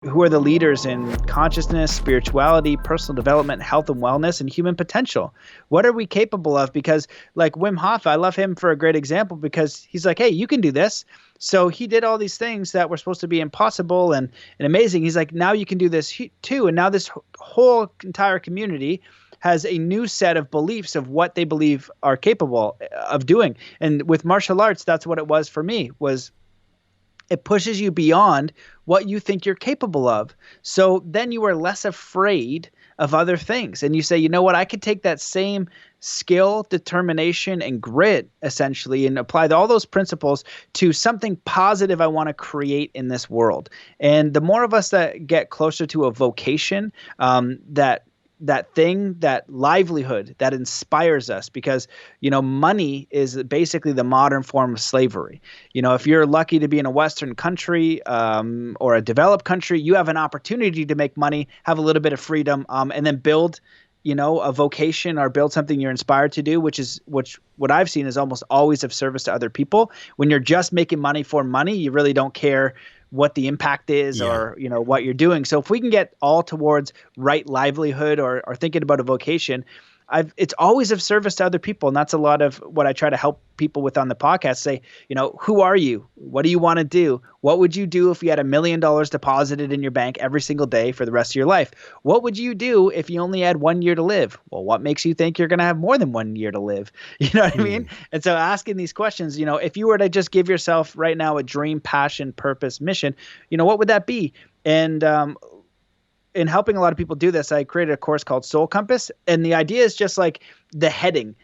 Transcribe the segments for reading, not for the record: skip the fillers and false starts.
who are the leaders in consciousness, spirituality, personal development, health and wellness, and human potential? What are we capable of? Because like Wim Hof, I love him for a great example because he's like, hey, you can do this. So he did all these things that were supposed to be impossible and amazing. He's like, now you can do this too. And now this whole entire community has a new set of beliefs of what they believe are capable of doing. And with martial arts, that's what it was for me, was it pushes you beyond what you think you're capable of. So then you are less afraid of other things. And you say, you know what, I could take that same skill, determination, and grit essentially and apply all those principles to something positive I want to create in this world. And the more of us that get closer to a vocation, that thing, that livelihood that inspires us, because, money is basically the modern form of slavery. If you're lucky to be in a Western country or a developed country, you have an opportunity to make money, have a little bit of freedom, and then build, a vocation or build something you're inspired to do, which what I've seen is almost always of service to other people. When you're just making money for money, you really don't care what the impact is or what you're doing. So if we can get all towards right livelihood or thinking about a vocation, it's always of service to other people. And that's a lot of what I try to help people with on the podcast. Say, who are you? What do you want to do? What would you do if you had $1 million deposited in your bank every single day for the rest of your life? What would you do if you only had 1 year to live? Well, what makes you think you're going to have more than 1 year to live? You know what I mean? And so asking these questions, if you were to just give yourself right now a dream, passion, purpose, mission, what would that be? And in helping a lot of people do this, I created a course called Soul Compass. And the idea is just like the heading.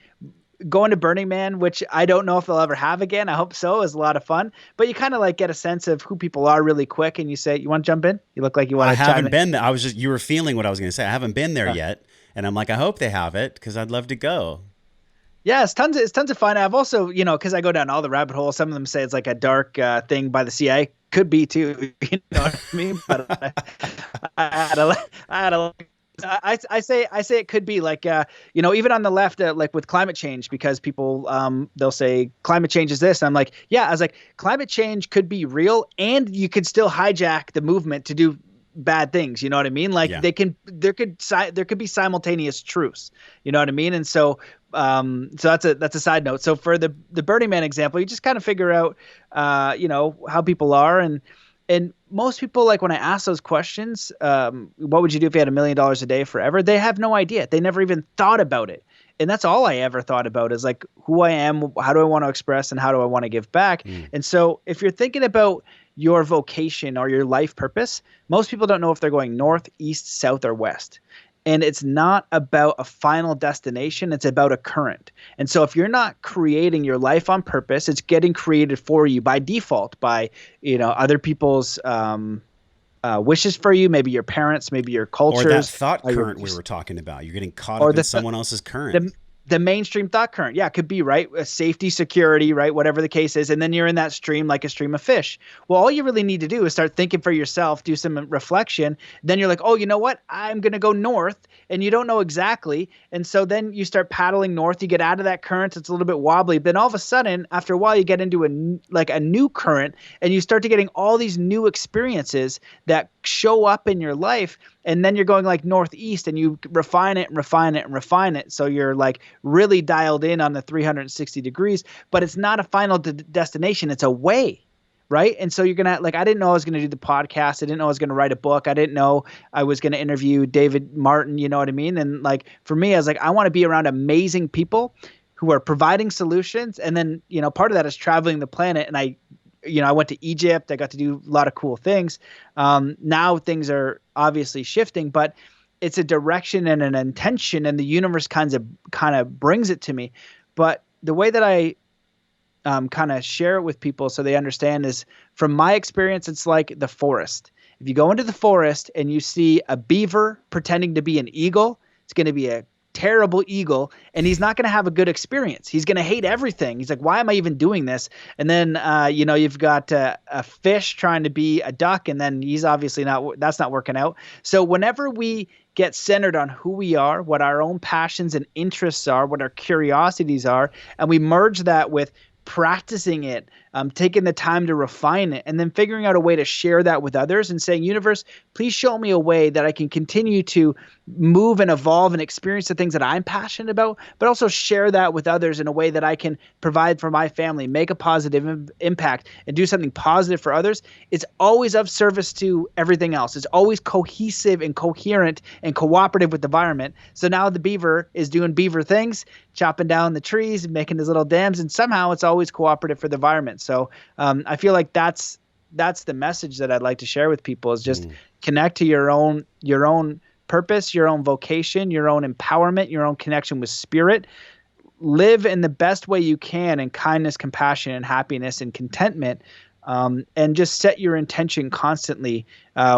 Going to Burning Man, which I don't know if they'll ever have again. I hope so. Is a lot of fun. But you kind of like get a sense of who people are really quick. And you say, you want to jump in? You look like you want to chime in. I haven't been there. You were feeling what I was going to say. I haven't been there yet. And I'm like, I hope they have it because I'd love to go. Yeah, it's tons of fun. I've also, because I go down all the rabbit holes. Some of them say it's like a dark thing by the CIA. Could be too, you know what I mean? But I say it could be like, even on the left, like with climate change, because people, they'll say climate change is this. And I'm like, yeah, I was like, climate change could be real and you could still hijack the movement to do bad things. You know what I mean? Like there could be simultaneous truths, you know what I mean? And so that's a side note. So for the Burning Man example, you just kind of figure out, how people are. And most people, like when I ask those questions, what would you do if you had $1 million a day forever? They have no idea. They never even thought about it. And that's all I ever thought about is like who I am, how do I want to express, and how do I want to give back? And so if you're thinking about your vocation or your life purpose, most people don't know if they're going north, east, south, or west. And it's not about a final destination. It's about a current. And so if you're not creating your life on purpose, it's getting created for you by default by, other people's wishes for you, maybe your parents, maybe your cultures. Or that thought current we were talking about. You're getting caught up in someone else's current. The mainstream thought current. Yeah, it could be, right? Safety, security, right? Whatever the case is. And then you're in that stream like a stream of fish. Well, all you really need to do is start thinking for yourself, do some reflection. Then you're like, oh, you know what? I'm going to go north. And you don't know exactly. And so then you start paddling north. You get out of that current. It's a little bit wobbly. Then all of a sudden, after a while, you get into a new current and you start to getting all these new experiences that show up in your life. And then you're going like northeast and you refine it and refine it and refine it. So you're like really dialed in on the 360 degrees, but it's not a final destination. It's a way, right? And so you're going to I didn't know I was going to do the podcast. I didn't know I was going to write a book. I didn't know I was going to interview David Martin, you know what I mean? And like, for me, I was like, I want to be around amazing people who are providing solutions. And then, part of that is traveling the planet. And I went to Egypt. I got to do a lot of cool things. Now things are obviously shifting, but it's a direction and an intention, and the universe kind of brings it to me. But the way that I kind of share it with people so they understand is, from my experience, it's like the forest. If you go into the forest and you see a beaver pretending to be an eagle, it's going to be a terrible eagle, and he's not going to have a good experience. He's going to hate everything. He's like, why am I even doing this? And then, you've got a fish trying to be a duck, and then he's obviously that's not working out. So whenever we get centered on who we are, what our own passions and interests are, what our curiosities are, and we merge that with practicing it taking the time to refine it, and then figuring out a way to share that with others and saying, universe, please show me a way that I can continue to move and evolve and experience the things that I'm passionate about, but also share that with others in a way that I can provide for my family, make a positive impact, and do something positive for others. It's always of service to everything else. It's always cohesive and coherent and cooperative with the environment. So now the beaver is doing beaver things, chopping down the trees and making his little dams, and somehow it's always cooperative for the environment. So I feel like that's the message that I'd like to share with people, is just connect to your own purpose, your own vocation, your own empowerment, your own connection with spirit. Live in the best way you can in kindness, compassion, and happiness and contentment. And just set your intention constantly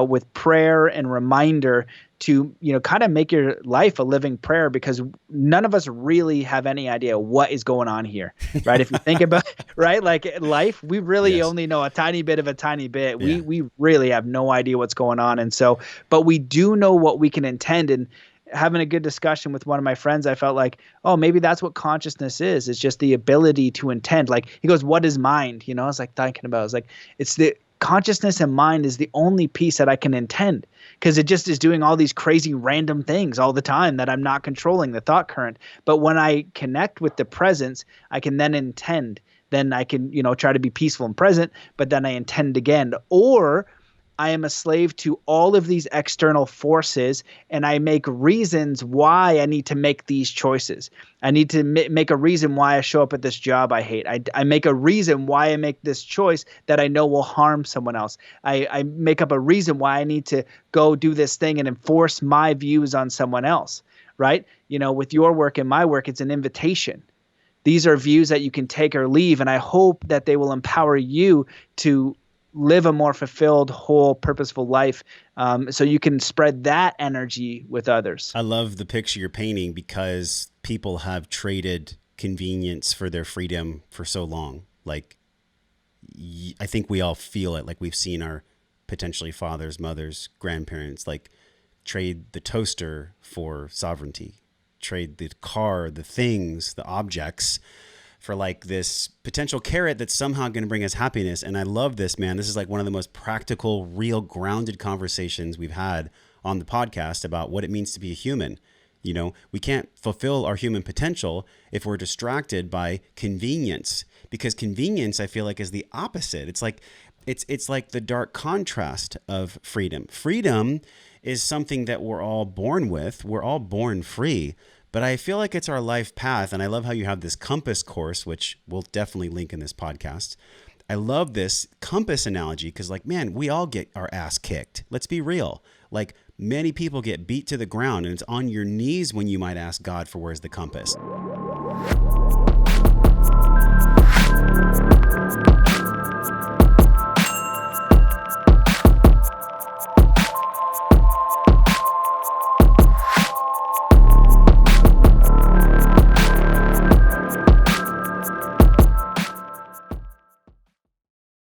with prayer and reminder to, kind of make your life a living prayer, because none of us really have any idea what is going on here, right? If you think about, right, like life, we really only know a tiny bit of a tiny bit. Yeah. We really have no idea what's going on. And so, but we do know what we can intend. And having a good discussion with one of my friends, I felt like, oh, maybe that's what consciousness is. It's just the ability to intend. Like he goes, what is mind? I was like thinking about, I was like, it's the consciousness, and mind is the only piece that I can intend, because it just is doing all these crazy random things all the time that I'm not controlling the thought current. But when I connect with the presence, I can then intend. Then I can, try to be peaceful and present, but then I intend again. Or I am a slave to all of these external forces, and I make reasons why I need to make these choices. I need to make a reason why I show up at this job I hate. I make a reason why I make this choice that I know will harm someone else. I make up a reason why I need to go do this thing and enforce my views on someone else, right? With your work and my work, it's an invitation. These are views that you can take or leave, and I hope that they will empower you to live a more fulfilled, whole, purposeful life, so you can spread that energy with others. I love the picture you're painting, because people have traded convenience for their freedom for so long. Like, I think we all feel it. Like, we've seen our potentially fathers, mothers, grandparents, like, trade the toaster for sovereignty, trade the car, the things, the objects, for like this potential carrot that's somehow going to bring us happiness. And I love this, man. This is like one of the most practical, real, grounded conversations we've had on the podcast about what it means to be a human. We can't fulfill our human potential if we're distracted by convenience, because convenience, I feel like, is the opposite. It's like the dark contrast of freedom. Freedom is something that we're all born with. We're all born free. But I feel like it's our life path. And I love how you have this compass course, which we'll definitely link in this podcast. I love this compass analogy, because, like, man, we all get our ass kicked. Let's be real. Like, many people get beat to the ground, and it's on your knees when you might ask God for where's the compass.